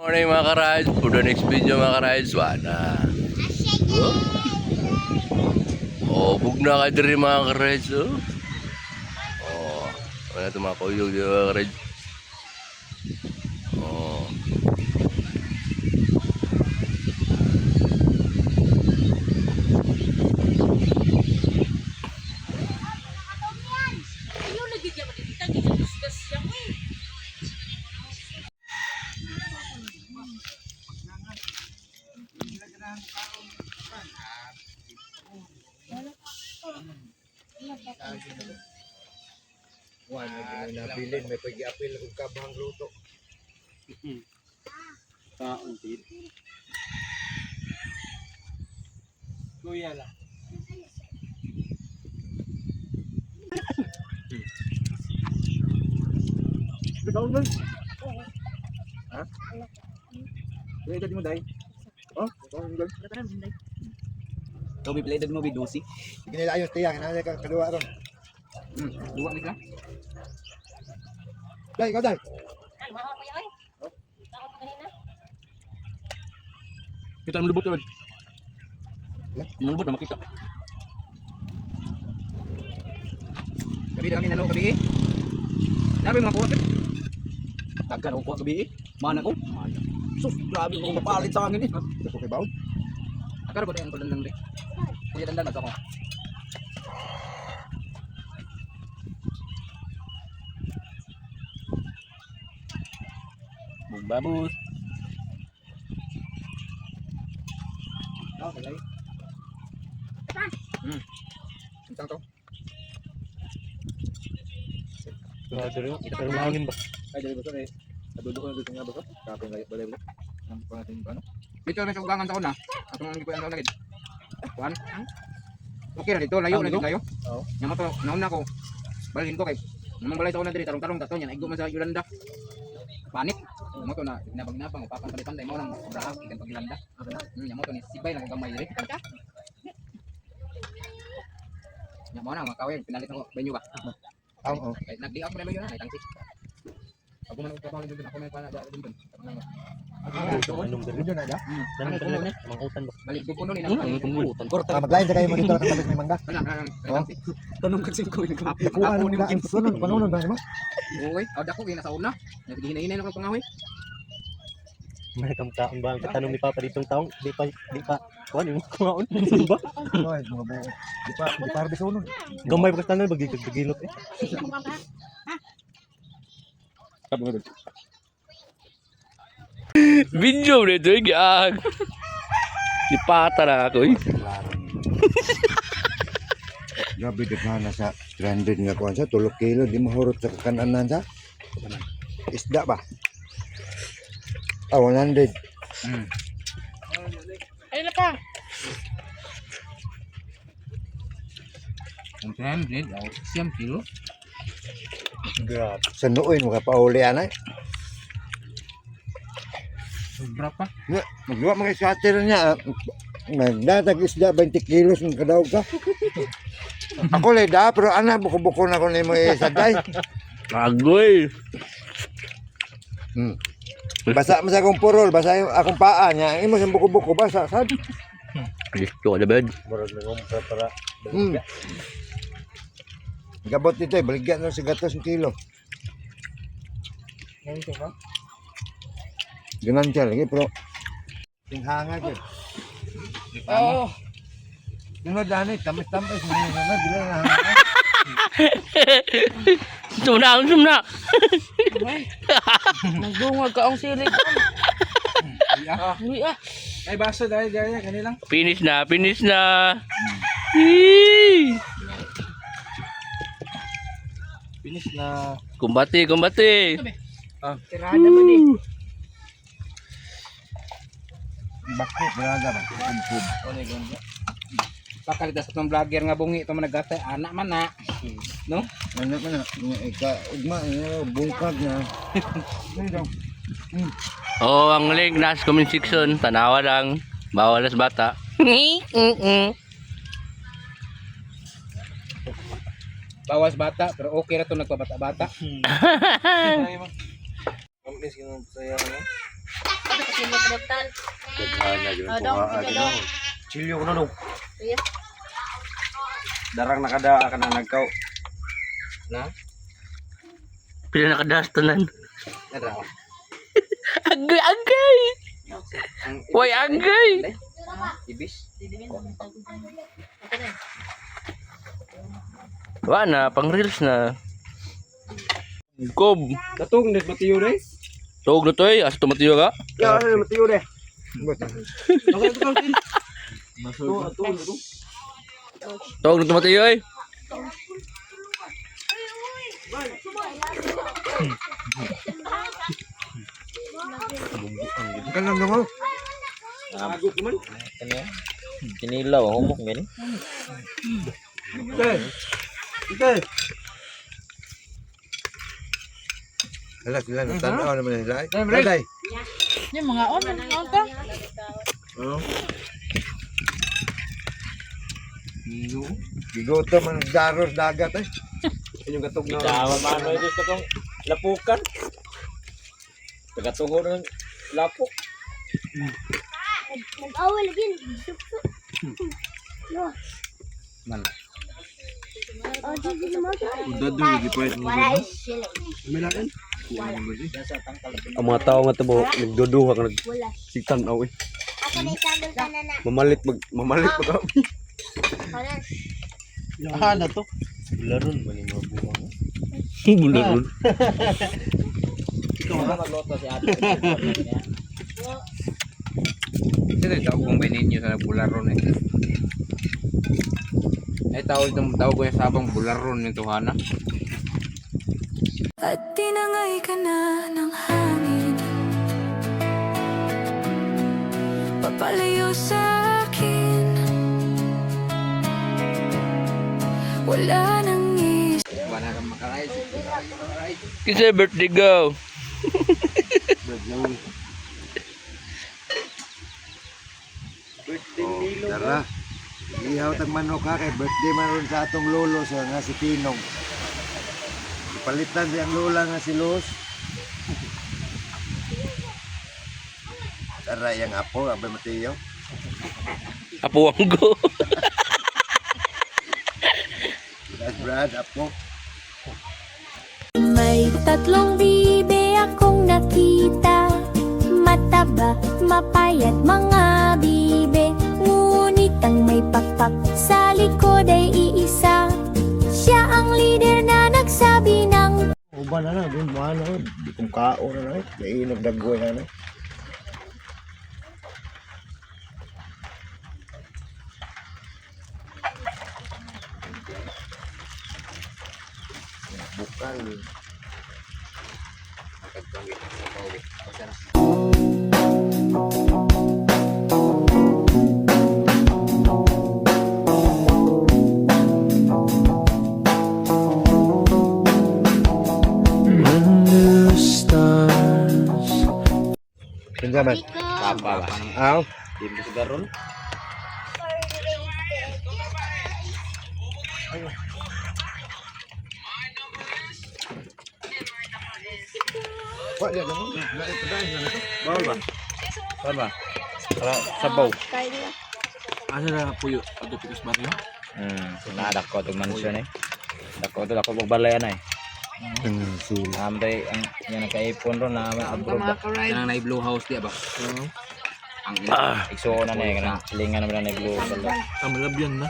Morning mga ka-rides. For the next video mga ka-rides, wala. Bug na kayo rin mga ka-rides. Wala ito mga kuyog mga ka-rides. Nabilin, may pag-i-apil kung kabang luto. Kauntit. Kuya lang. Daon lang. Ha? Kaya dati mo dahil. Oh, daon lang. Ito may play mo bidusi. Sige nila ayos tiyak, hinanay ka kadua ron. Duwa ni ka. Dahil, ikaw dahil. Kita melubot kan. Melubot na makita. Gabi na kami nalo gabi. Sabi mga kuwat. Tagkan ako kuwat gabi. Mana ko? Sus, grabe ko mapalit sa angin eh. Gusto kay baon? Akar ko din ko dandan rin. Kuya dandan na ako. Babus. Okay. Isang to. Pero mahangin ba? Ay, dali ba ito eh. Nadudok na dito nga ba ito? Kapin balay ba ito? Ang pangatin ba ano? Dito may sugangan sa una. Ako nang gipuan sa lagid. Kuan? Okay na dito, layo na dito tayo. Oo. Nya mo to, nauna ko. Balhin ko kay. Namang balay sa una diri tarong-tarong dato nya naigo man sa Yolanda. Panit. Mo to na nabang-nabang papan-palitan mo nang brahag ikan pag Yolanda. Nya mo to ni sibay lang gamay diri. Nya mo na makawin pinalit ko banyo ba. Oo. Nagdi ako na banyo na itangsi. Ako man ko dito ako man pa na dito. Video na da? Balik ko puno ni na. Maglain sa kayo mo dito kapag may mangga. Tanong kasi ko ni kapo. Kuha na mga sunod, panunod ba mo? Oy, awda ko kina sa una. Naghihinay na ko pangawi. May kamtaan ba ang katanong ni Papa ditong taong di pa kuan yung kumaon ba Oy, mga buo. Di pa harbi sunod. gamay pa tanan bagigilot eh Video nito yung gag. Ipata na ako eh. Grabe na sa stranded nga kuan sa 3 kilo di mahurot sa kakanan sa. Isda ba? 100. Ay na pa. Ang trended, siyam kilo. grabe Sa nooy mo ka pauli anay. Sobra pa. Magluwa mga scatter niya. Nagdatag isda 20 kilos ng kadaog ka. Ako lay da pero ana buko-buko na ko nimo isaday. Agoy. Basa mo sa akong purol, basa yung akong paa niya. Imo sa buko-buko basa sad. Gusto ko na bed. murag na kong para Gabot dito eh, baligyan ng sigatos ng kilo. Ganan siya lagi pero tinghanga siya. Oh. Yung dani, tamis-tamis mo yun na, bila na hanga. Sumna. Nagdungag ka ang silig. Ay baso dahil kanilang. Finish na. Yee! finish na Kumbati. Tirada mo din. Bako, braga ba? Kumpub. Pakalitas itong vlogger nga bungi ito managata. Anak man na. No? Ano ka na? Ugma, bungkag na. Ang link nasa comment section. Tanawa lang. Bawal as bata. Bawas bata, pero okay na ito nagpabata-bata. Ang is yun saya Sinipinagtan. Daghana gyud Dong, kuha sige, ano. dong. Chilyo ko na dong. Iya. Darang nakada ka na nagkaw. Na? Pila nakadastanan. Nara. Agay, agay! Way, agay! Ibis. Wala na, pang reels na. Kob. Katong net matiyo guys. Tawag na to eh. Asa tumatiyo ka? Ya, matiyo de. Tawag na tumatiyo eh. Kanang mo. Agok naman. Kinilaw, humok gani. Hala sila nang tanaw naman nila. Dai. Dai. Yung mga on ka. Gigoto man daros dagat eh. Inyong katog na. Tawa man mo gusto kong lapukan. Tagatungod ng lapok. Nag-awal lagi. Man. Oh, jadi mo. Dadu di pa mo. Wala sila. Milakan. Ang mga tao nga tabo nagduduha ka Wala. nagsigtanaw eh. Ako na itagol ka na na. Mamalit mag Wala. na to. Laron man yung mga buwang. Bularon. Sino yung tawag kong bainin nyo sa bularon eh? Ay tawag ko yung sabang bularon yung tuhana. At tinangay ka na ng hangin, papalayo sa akin. Wala nang Wala kang makaray. Kasi birthday go. Tara. Ihaw tag manok ha kay birthday man ron sa atong lolo sa nga si Tinong. Palitan siyang lola nga si Luz. Tara yang apo abay Mateo. Apo ang go. Brad apo. may tatlong bibe akong nakita. Mataba, mapayat mga bibe, ngunit ang may pakpak sa likod ay iisa. Siya ang leader na nagsabi ng Uban na na, dun mo ano, di kong kao na na, may nagdagoy na na. Bukal. Kinsa man? Papa ba? Aw. Di mo sigaron? Wa dia mo. Lai pedas na to. Bawal ba? Bawal ba? Sabaw. Asa na puyo? Ato pikas ba niyo? Nadak ko itong mansyon eh. Dako ito, dako magbalayan eh. Namatay, ang yan nagkaipon ron na abroad ba. Kanang na blue house di ba? Ang Ikso na na eh, kanang silingan naman na blue. malabyan na.